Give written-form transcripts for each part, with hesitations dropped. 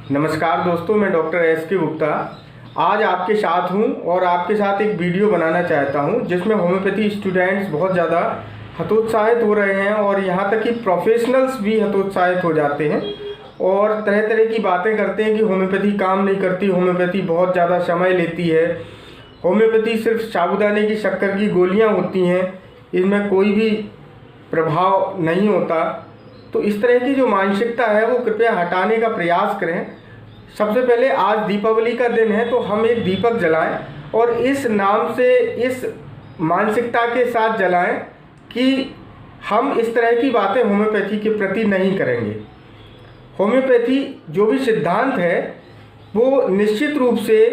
नमस्कार दोस्तों, मैं डॉक्टर एस.के. गुप्ता आज आपके साथ हूं और आपके साथ एक वीडियो बनाना चाहता हूं जिसमें होम्योपैथी स्टूडेंट्स बहुत ज़्यादा हतोत्साहित हो रहे हैं और यहां तक कि प्रोफेशनल्स भी हतोत्साहित हो जाते हैं और तरह तरह की बातें करते हैं कि होम्योपैथी काम नहीं करती, होम्योपैथी बहुत ज़्यादा समय लेती है, होम्योपैथी सिर्फ साबूदाने की शक्कर की गोलियाँ होती हैं, इसमें कोई भी प्रभाव नहीं होता। तो इस तरह की जो मानसिकता है वो कृपया हटाने का प्रयास करें। सबसे पहले आज दीपावली का दिन है तो हम एक दीपक जलाएं और इस नाम से इस मानसिकता के साथ जलाएं कि हम इस तरह की बातें होम्योपैथी के प्रति नहीं करेंगे। होम्योपैथी जो भी सिद्धांत है वो निश्चित रूप से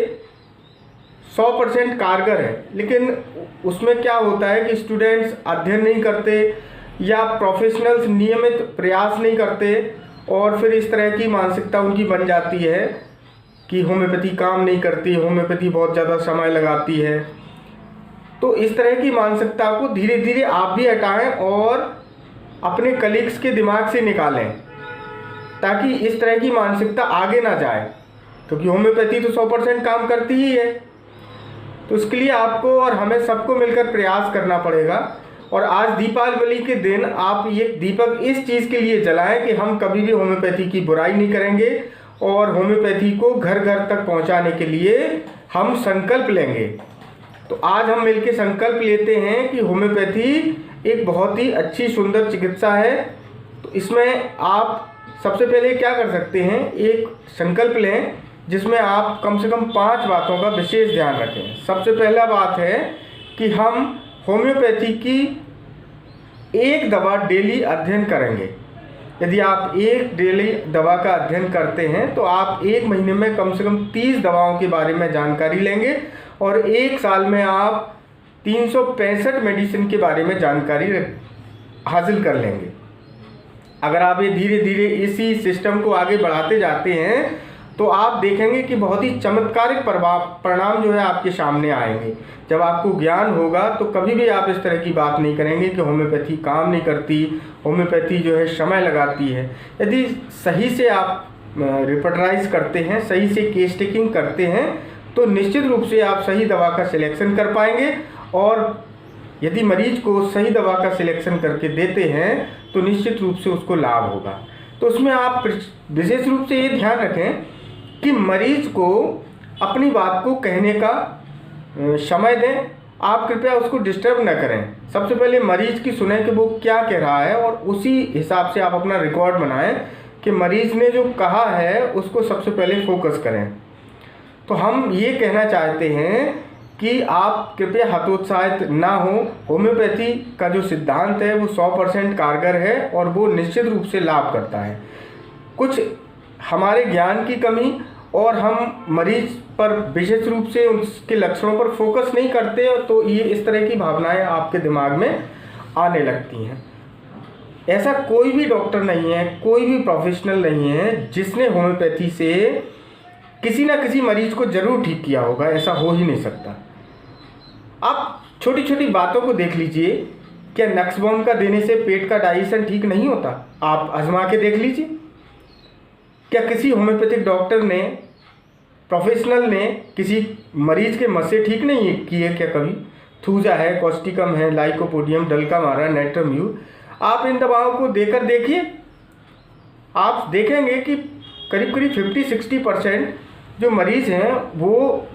100% कारगर है, लेकिन उसमें क्या होता है कि स्टूडेंट्स अध्ययन नहीं करते या प्रोफेशनल्स नियमित प्रयास नहीं करते और फिर इस तरह की मानसिकता उनकी बन जाती है कि होम्योपैथी काम नहीं करती, होम्योपैथी बहुत ज़्यादा समय लगाती है। तो इस तरह की मानसिकता को धीरे धीरे आप भी हटाएं और अपने कलीग्स के दिमाग से निकालें ताकि इस तरह की मानसिकता आगे ना जाए, क्योंकि होम्योपैथी तो 100% काम करती ही है। तो इसके लिए आपको और हमें सबको मिलकर प्रयास करना पड़ेगा। और आज दीपावली के दिन आप ये दीपक इस चीज़ के लिए जलाएं कि हम कभी भी होम्योपैथी की बुराई नहीं करेंगे और होम्योपैथी को घर घर तक पहुंचाने के लिए हम संकल्प लेंगे। तो आज हम मिलकर संकल्प लेते हैं कि होम्योपैथी एक बहुत ही अच्छी सुंदर चिकित्सा है। तो इसमें आप सबसे पहले क्या कर सकते हैं, एक संकल्प लें जिसमें आप कम से कम 5 बातों का विशेष ध्यान रखें। सबसे पहला बात है कि हम होम्योपैथी की एक दवा डेली अध्ययन करेंगे। यदि आप एक डेली दवा का अध्ययन करते हैं तो आप 1 महीने में कम से कम 30 दवाओं के बारे में जानकारी लेंगे और 1 साल में आप 365 मेडिसिन के बारे में जानकारी हासिल कर लेंगे। अगर आप ये धीरे धीरे इसी सिस्टम को आगे बढ़ाते जाते हैं तो आप देखेंगे कि बहुत ही चमत्कारिक परिणाम जो है आपके सामने आएंगे। जब आपको ज्ञान होगा तो कभी भी आप इस तरह की बात नहीं करेंगे कि होम्योपैथी काम नहीं करती, होम्योपैथी जो है समय लगाती है। यदि सही से आप रिपर्टराइज करते हैं, सही से केस टेकिंग करते हैं तो निश्चित रूप से आप सही दवा का सिलेक्शन कर पाएंगे और यदि मरीज को सही दवा का सिलेक्शन करके देते हैं तो निश्चित रूप से उसको लाभ होगा। तो उसमें आप विशेष रूप से ये ध्यान रखें कि मरीज को अपनी बात को कहने का समय दें। आप कृपया उसको डिस्टर्ब न करें। सबसे पहले मरीज की सुने कि वो क्या कह रहा है और उसी हिसाब से आप अपना रिकॉर्ड बनाएं कि मरीज ने जो कहा है उसको सबसे पहले फोकस करें। तो हम ये कहना चाहते हैं कि आप कृपया हतोत्साहित ना हो। होम्योपैथी का जो सिद्धांत है वो 100% कारगर है और वो निश्चित रूप से लाभ करता है। कुछ हमारे ज्ञान की कमी और हम मरीज पर विशेष रूप से उसके लक्षणों पर फोकस नहीं करते तो ये इस तरह की भावनाएं आपके दिमाग में आने लगती हैं। ऐसा कोई भी डॉक्टर नहीं है, कोई भी प्रोफेशनल नहीं है जिसने होम्योपैथी से किसी ना किसी मरीज को जरूर ठीक किया होगा। ऐसा हो ही नहीं सकता। आप छोटी छोटी बातों को देख लीजिए। क्या नक्सबॉम का देने से पेट का डाइजेशन ठीक नहीं होता? आप आजमा के देख लीजिए। क्या किसी होम्योपैथिक डॉक्टर ने, प्रोफेशनल ने किसी मरीज के मस्से ठीक नहीं किए क्या कभी? थूजा है, कॉस्टिकम है, लाइकोपोडियम, डल्कामारा, नेट्रम्यू, आप इन दवाओं को देकर देखिए। आप देखेंगे कि करीब करीब 50-60% जो मरीज हैं वो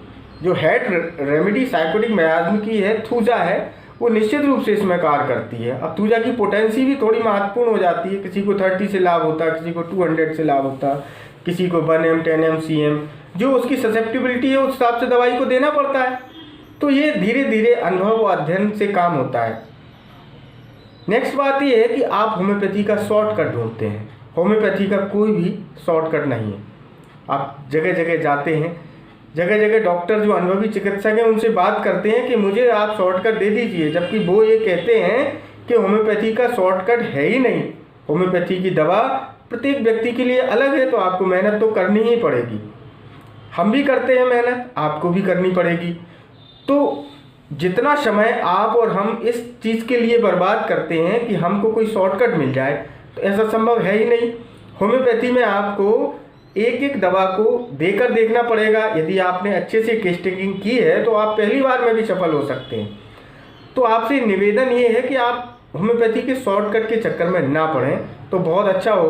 जो हेड रेमेडी साइकोटिक मियाज़्म की है, थूजा है, वो निश्चित रूप से इसमें कार्य करती है। अब थूजा की पोटेंसी भी थोड़ी महत्वपूर्ण हो जाती है। किसी को 30 से लाभ होता है, किसी को 200 से लाभ होता है, किसी को 1M, 10M, CM, जो उसकी ससेप्टिबिलिटी है उस हिसाब से दवाई को देना पड़ता है। तो ये धीरे धीरे अनुभव और अध्ययन से काम होता है। नेक्स्ट बात ये है कि आप होम्योपैथी का शॉर्टकट ढूंढते हैं। होम्योपैथी का कोई भी शॉर्टकट नहीं है। आप जगह जगह जाते हैं, जगह जगह डॉक्टर जो अनुभवी चिकित्सक हैं उनसे बात करते हैं कि मुझे आप शॉर्टकट दे दीजिए, जबकि वो ये कहते हैं कि होम्योपैथी का शॉर्टकट है ही नहीं। होम्योपैथी की दवा प्रत्येक व्यक्ति के लिए अलग है तो आपको मेहनत तो करनी ही पड़ेगी। हम भी करते हैं मेहनत, आपको भी करनी पड़ेगी। तो जितना समय आप और हम इस चीज़ के लिए बर्बाद करते हैं कि हमको कोई शॉर्टकट मिल जाए, तो ऐसा संभव है ही नहीं। होम्योपैथी में आपको एक एक दवा को देकर देखना पड़ेगा। यदि आपने अच्छे से टेस्टिंग की है तो आप पहली बार में भी सफल हो सकते हैं। तो आपसे निवेदन ये है कि आप होम्योपैथी के शॉर्टकट के चक्कर में ना पड़ें, तो बहुत अच्छा होगा।